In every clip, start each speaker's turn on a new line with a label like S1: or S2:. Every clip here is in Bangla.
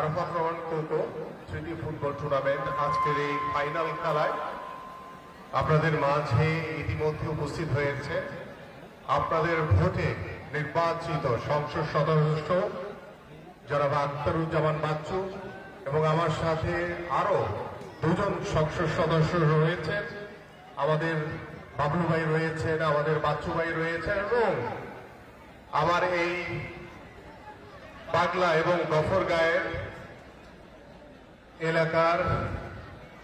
S1: আরাফাত রহমান কোকো তৃতীয় ফুটবল টুর্নামেন্ট আজকের এই ফাইনাল খেলায় আপনাদের মাঝে ইতিমধ্যে উপস্থিত হয়েছে আপনাদের ভোটে নির্বাচিত সংসদ সদস্য জনাব আখতারুজ্জামান বাচ্চু এবং আমার সাথে আরো দুজন সংসদ সদস্য রয়েছেন। আমাদের বাবলু ভাই রয়েছেন, আমাদের বাচ্চু ভাই রয়েছেন এবং আমার এই পাগলা এবং গফরগাঁয়ের এলাকার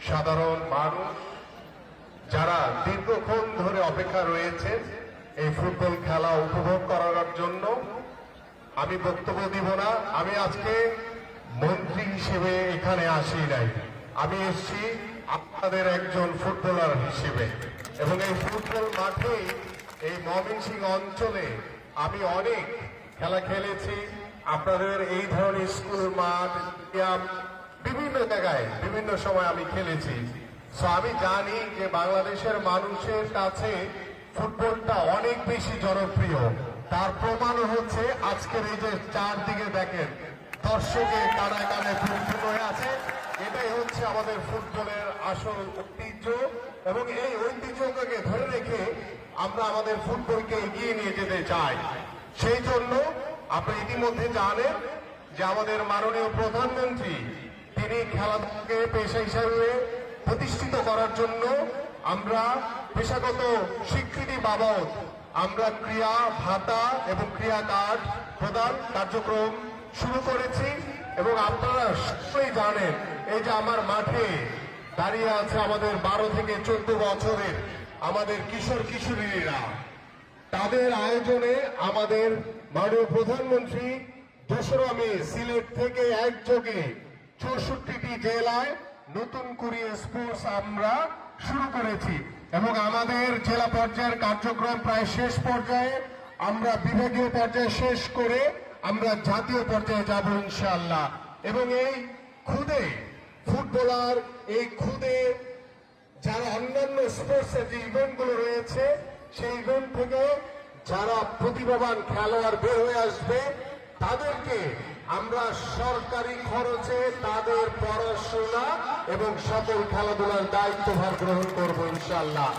S1: সাধারণ মানুষ যারা দীর্ঘক্ষণ ধরে অপেক্ষা রয়েছে এই ফুটবল খেলা উপভোগ করার জন্য। আমি বক্তব্য দিব না, আমি আজকে মন্ত্রী হিসেবে এখানে আসি নাই, আমি এসেছি আপনাদের একজন ফুটবলার হিসেবে। এবং এই ফুটবল মাঠে এই ময়মনসিংহ অঞ্চলে আমি অনেক খেলা খেলেছি। আপনাদের এই ধরনের স্কুল মাঠ বিভিন্ন জায়গায় বিভিন্ন সময় আমি খেলেছি। আমি জানি যে বাংলাদেশের মানুষের কাছে ফুটবলটা অনেক বেশি জনপ্রিয়। তার প্রমাণ হচ্ছে আজকের এই যে চারদিকে দেখেন দর্শকে কানায় কানায় পরিপূর্ণ হয়ে আছে। এটাই হচ্ছে আমাদের ফুটবলের আসল ঐতিহ্য এবং এই ঐতিহ্যকে ধরে রেখে আমরা আমাদের ফুটবলকে এগিয়ে নিয়ে যেতে চাই। সেই জন্য আপনি ইতিমধ্যে জানেন যে আমাদের মাননীয় প্রধানমন্ত্রী তিনি খেলাধুলাকে পেশা হিসাবে প্রতিষ্ঠিত করার জন্য আমরা পেশাগত স্বীকৃতি বাবদ আমরা ক্রিয়া ভাতা এবং ক্রিয়া কার্ড প্রদান কার্যক্রম শুরু করেছি। এবং আপনারা সবাই জানেন এই যে আমার মাঠে দাঁড়িয়ে আছে আমাদের 12 থেকে 14 বছরের আমাদের কিশোর কিশোরীরা, তাদের আয়োজনে আমাদের মাননীয় প্রধানমন্ত্রী 2রা মে সিলেট থেকে একযোগে 64টি জেলায় নতুন করে স্পোর্টস আমরা শুরু করেছি এবং আমাদের জেলা পর্যায়ের কার্যক্রম প্রায় শেষ পর্যায়ে। আমরা বিভাগীয় পর্যায়ে শেষ করে আমরা জাতীয় পর্যায়ে যাব ইনশাআল্লাহ। এবং এই খুদে ফুটবলার, এই খুদে যারা অন্যান্য স্পোর্টসের যে ইভেন্টগুলো রয়েছে সেই ইভেন্ট থেকে যারা প্রতিভাবান খেলোয়াড় বের হয়ে আসবে তাদেরকে আমরা সরকারি খরচে তাদের পড়াশোনা এবং সকল খেলাধুলার দায়িত্বভার গ্রহণ করবো ইনশাআল্লাহ।